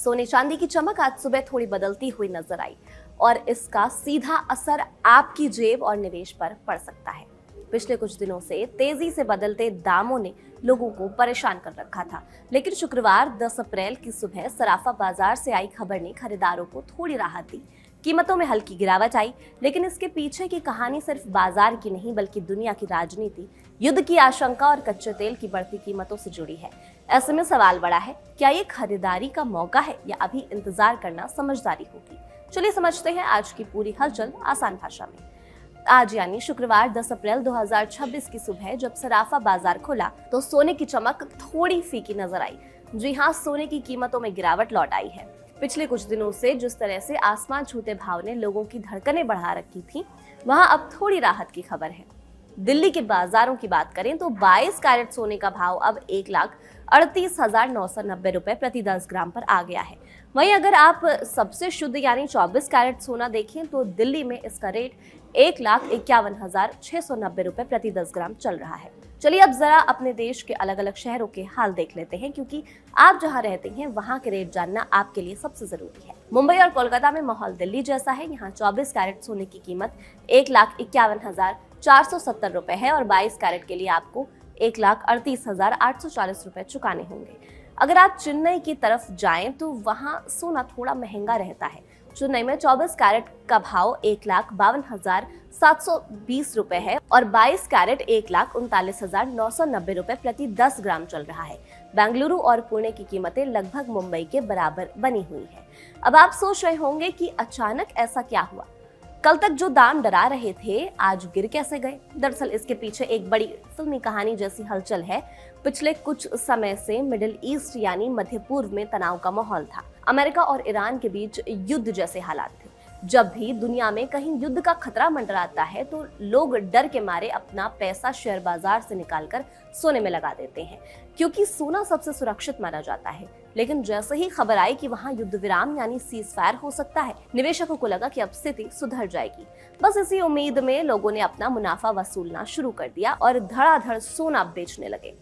सोने चांदी की चमक आज सुबह थोड़ी बदलती हुई नजर आई और इसका सीधा असर आपकी जेब और निवेश पर पड़ सकता है। पिछले कुछ दिनों से तेजी से बदलते दामों ने लोगों को परेशान कर रखा था, लेकिन शुक्रवार 10 अप्रैल की सुबह सराफा बाजार से आई खबर ने खरीदारों को थोड़ी राहत दी। कीमतों में हल्की गिरावट आई, लेकिन इसके पीछे की कहानी सिर्फ बाजार की नहीं बल्कि दुनिया की राजनीति, युद्ध की आशंका और कच्चे तेल की बढ़ती कीमतों से जुड़ी है। ऐसे में सवाल बड़ा है, क्या ये खरीदारी का मौका है या अभी इंतजार करना समझदारी होगी? चलिए समझते हैं आज की पूरी हलचल आसान भाषा में। आज यानी शुक्रवार 10 अप्रैल 2026 की सुबह जब सराफा बाजार खुला तो सोने की चमक थोड़ी फीकी नजर आई। जी हाँ, सोने की कीमतों में गिरावट लौट आई है। पिछले कुछ दिनों से जिस तरह से आसमान छूते भाव ने लोगों की धड़कनें बढ़ा रखी थी, वहां अब थोड़ी राहत की खबर है। दिल्ली के बाजारों की बात करें तो 22 कैरेट सोने का भाव अब 1,38,990 रुपए प्रति 10 ग्राम पर आ गया है। वहीं अगर आप सबसे शुद्ध यानी 24 कैरेट सोना देखें तो दिल्ली में इसका रेट 1,51,690 रुपए प्रति 10 ग्राम चल रहा है। चलिए अब जरा अपने देश के अलग अलग शहरों के हाल देख लेते हैं, क्योंकि आप जहां रहते हैं वहां के रेट जानना आपके लिए सबसे जरूरी है। मुंबई और कोलकाता में माहौल दिल्ली जैसा है। यहाँ 24 कैरेट सोने की कीमत 1,51,470 रुपए है और 22 कैरेट के लिए आपको 1,38,840 रुपए चुकाने होंगे। अगर आप चेन्नई की तरफ जाएं तो वहां सोना थोड़ा महंगा रहता है। चेन्नई में 24 कैरेट का भाव 1,52,720 रुपए है और 22 कैरेट 1,39,990 रुपए प्रति 10 ग्राम चल रहा है। बेंगलुरु और पुणे की कीमतें लगभग मुंबई के बराबर बनी हुई है। अब आप सोच रहे होंगे कि अचानक ऐसा क्या हुआ? कल तक जो दाम डरा रहे थे आज गिर कैसे गए? दरअसल इसके पीछे एक बड़ी फिल्मी कहानी जैसी हलचल है। पिछले कुछ समय से मिडिल ईस्ट यानी मध्य पूर्व में तनाव का माहौल था। अमेरिका और ईरान के बीच युद्ध जैसे हालात थे। जब भी दुनिया में कहीं युद्ध का खतरा मंडराता है तो लोग डर के मारे अपना पैसा शेयर बाजार से निकालकर सोने में लगा देते हैं, क्योंकि सोना सबसे सुरक्षित माना जाता है। लेकिन जैसे ही खबर आई कि वहां युद्ध विराम यानी सीज फायर हो सकता है, निवेशकों को लगा कि अब स्थिति सुधर जाएगी। बस इसी उम्मीद में लोगों ने अपना मुनाफा वसूलना शुरू कर दिया और धड़ाधड़ सोना बेचने लगे,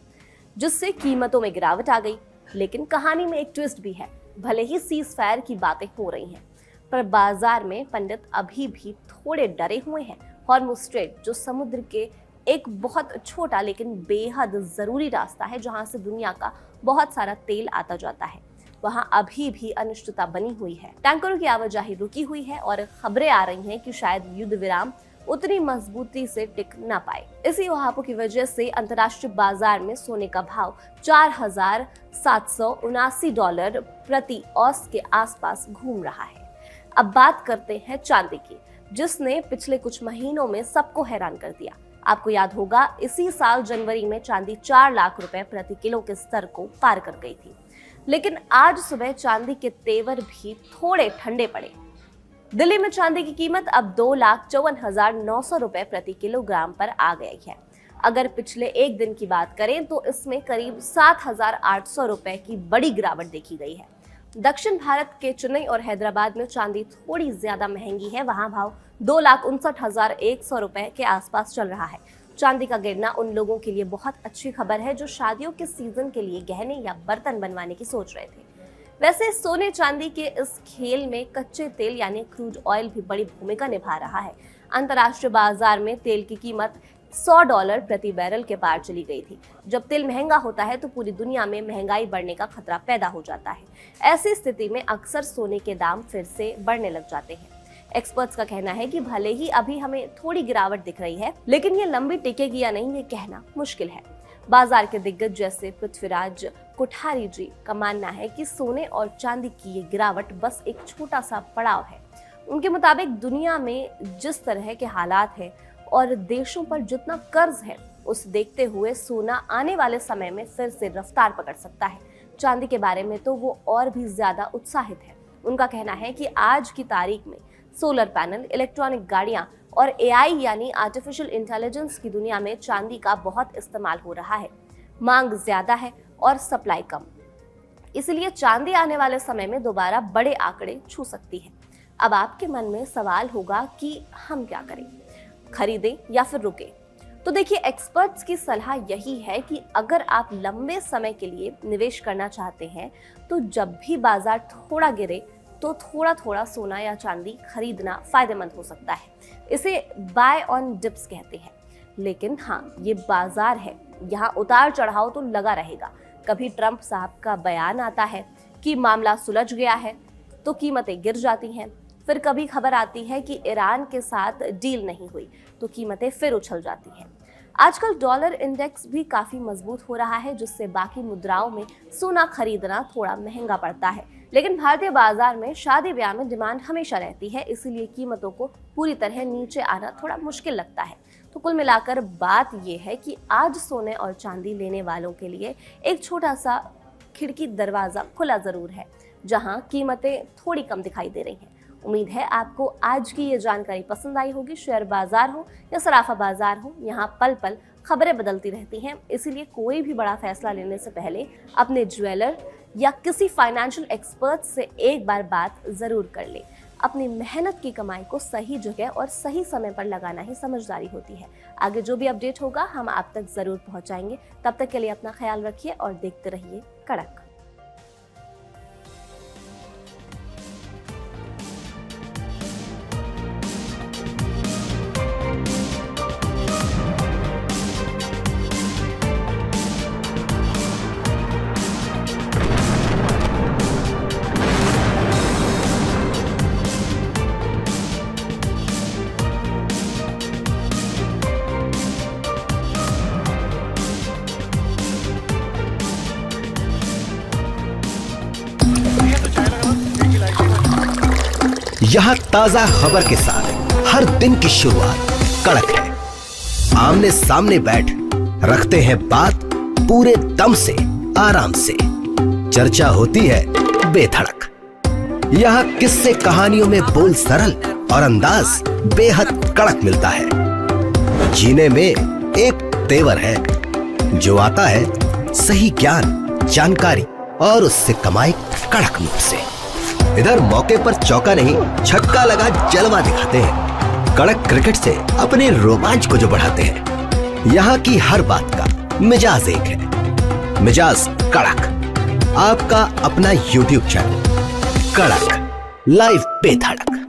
जिससे कीमतों में गिरावट आ गई। लेकिन कहानी में एक ट्विस्ट भी है। भले ही सीज फायर की बातें हो रही हैं, पर बाजार में पंडित अभी भी थोड़े डरे हुए हैं। हॉर्मुज़ स्ट्रेट, जो समुद्र के एक बहुत छोटा लेकिन बेहद जरूरी रास्ता है जहां से दुनिया का बहुत सारा तेल आता जाता है, वहां अभी भी अनिश्चितता बनी हुई है। टैंकरों की आवाजाही रुकी हुई है और खबरें आ रही हैं कि शायद युद्ध विराम उतनी मजबूती से टिक ना पाए। इसी ऊहापों की वजह से अंतर्राष्ट्रीय बाजार में सोने का भाव $4,779 प्रति औंस के आसपास घूम रहा है। अब बात करते हैं चांदी की, जिसने पिछले कुछ महीनों में सबको हैरान कर दिया। आपको याद होगा, इसी साल जनवरी में चांदी 4 लाख रुपए प्रति किलो के स्तर को पार कर गई थी। लेकिन आज सुबह चांदी के तेवर भी थोड़े ठंडे पड़े। दिल्ली में चांदी की कीमत अब 2,54,900 रुपए प्रति किलोग्राम पर आ गई है। अगर पिछले एक दिन की बात करें तो इसमें करीब 7,800 रुपए की बड़ी गिरावट देखी गई है। दक्षिण भारत के चेन्नई और हैदराबाद में चांदी थोड़ी ज्यादा महंगी है। वहां भाव 2,59,100 रुपए के आसपास चल रहा है। चांदी का गिरना उन लोगों के लिए बहुत अच्छी खबर है जो शादियों के सीजन के लिए गहने या बर्तन बनवाने की सोच रहे थे। वैसे सोने चांदी के इस खेल में कच्चे तेल यानी क्रूड ऑयल भी बड़ी भूमिका निभा रहा है। अंतर्राष्ट्रीय बाजार में तेल की कीमत $100 प्रति बैरल के पार चली गई थी। जब तेल महंगा होता है तो पूरी दुनिया में महंगाई बढ़ने का खतरा पैदा हो जाता है। ऐसी स्थिति में अक्सर सोने के दाम फिर से बढ़ने लग जाते हैं। एक्सपर्ट्स का कहना है कि भले ही अभी हमें थोड़ी गिरावट दिख रही है, लेकिन ये लंबी टिकेगी या नहीं ये कहना मुश्किल है। बाजार के दिग्गज जैसे पृथ्वीराज कोठारी जी का मानना है कि सोने और चांदी की ये गिरावट बस एक छोटा सा पड़ाव है। उनके मुताबिक दुनिया में जिस तरह के हालात हैं और देशों पर जितना कर्ज है, उसे देखते हुए सोना आने वाले समय में फिर से रफ्तार पकड़ सकता है। चांदी के बारे में तो वो और भी ज्यादा उत्साहित है। उनका कहना है कि आज की तारीख में सोलर पैनल, इलेक्ट्रॉनिक गाड़ियां और एआई यानी आर्टिफिशियल इंटेलिजेंस की दुनिया में चांदी का बहुत इस्तेमाल हो रहा है। मांग ज्यादा है और सप्लाई कम, इसलिए चांदी आने वाले समय में दोबारा बड़े आंकड़े छू सकती है। अब आपके मन में सवाल होगा कि हम क्या करें, खरीदें या फिर रुकें? तो देखिए, एक्सपर्ट्स की सलाह यही है कि अगर आप लंबे समय के लिए निवेश करना चाहते हैं तो जब भी बाजार थोड़ा गिरे तो थोड़ा थोड़ा सोना या चांदी खरीदना फायदेमंद हो सकता है। इसे बाय ऑन डिप्स कहते हैं। लेकिन हाँ, ये बाजार है, यहाँ उतार चढ़ाव तो लगा रहेगा। कभी ट्रंप साहब का बयान आता है कि मामला सुलझ गया है तो कीमतें गिर जाती हैं। फिर कभी खबर आती है कि ईरान के साथ डील नहीं हुई तो कीमतें फिर उछल जाती हैं। आजकल डॉलर इंडेक्स भी काफी मजबूत हो रहा है, जिससे बाकी मुद्राओं में सोना खरीदना थोड़ा महंगा पड़ता है। लेकिन भारतीय बाजार में शादी ब्याह में डिमांड हमेशा रहती है, इसीलिए कीमतों को पूरी तरह नीचे आना थोड़ा मुश्किल लगता है। तो कुल मिलाकर बात यह है कि आज सोने और चांदी लेने वालों के लिए एक छोटा सा खिड़की दरवाजा खुला जरूर है, जहां कीमतें थोड़ी कम दिखाई दे रही हैं। उम्मीद है आपको आज की ये जानकारी पसंद आई होगी। शेयर बाजार हो या सराफा बाजार हो, यहाँ पल पल खबरें बदलती रहती हैं, इसीलिए कोई भी बड़ा फैसला लेने से पहले अपने ज्वेलर या किसी फाइनेंशियल एक्सपर्ट से एक बार बात जरूर कर ले। अपनी मेहनत की कमाई को सही जगह और सही समय पर लगाना ही समझदारी होती है। आगे जो भी अपडेट होगा हम आप तक जरूर पहुंचाएंगे। तब तक के लिए अपना ख्याल रखिए और देखते रहिए कड़क। यहाँ ताजा खबर के साथ हर दिन की शुरुआत कड़क है। आमने सामने बैठ रखते हैं बात पूरे दम से, आराम से। चर्चा होती है बेधड़क। यहाँ किस्से कहानियों में बोल सरल और अंदाज बेहद कड़क मिलता है। जीने में एक तेवर है जो आता है सही ज्ञान, जानकारी और उससे कमाई कड़क नोट से। इधर मौके पर चौका नहीं, छक्का लगा जलवा दिखाते हैं। कड़क क्रिकेट से अपने रोमांच को जो बढ़ाते हैं। यहाँ की हर बात का मिजाज एक है, मिजाज कड़क। आपका अपना YouTube चैनल कड़क, लाइव बेधड़क।